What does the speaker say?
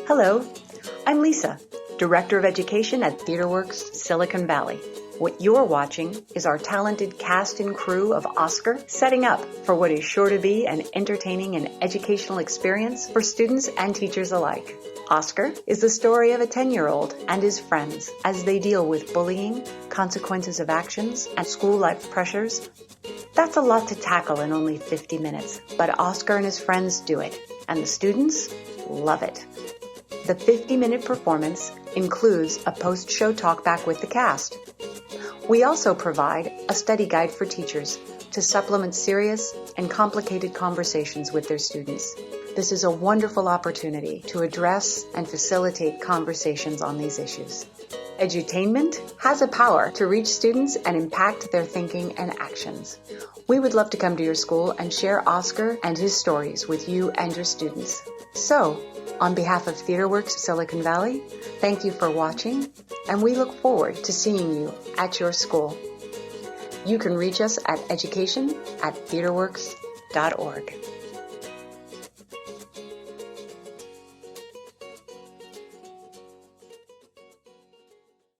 Hello, I'm Lisa, Director of Education at TheatreWorks Silicon Valley. What you're watching is our talented cast and crew of OSKAR setting up for what is sure to be an entertaining and educational experience for students and teachers alike. OSKAR is the story of a 10-year-old and his friends as they deal with bullying, consequences of actions, and school life pressures. That's a lot to tackle in only 50 minutes, but OSKAR and his friends do it, and the students love it. The 50-minute performance includes a post-show talkback with the cast. We also provide a study guide for teachers to supplement serious and complicated conversations with their students. This is a wonderful opportunity to address and facilitate conversations on these issues. Edutainment has a power to reach students and impact their thinking and actions. We would love to come to your school and share OSKAR and his stories with you and your students. So, on behalf of TheatreWorks Silicon Valley, thank you for watching, and we look forward to seeing you at your school. You can reach us at education@theatreworks.org.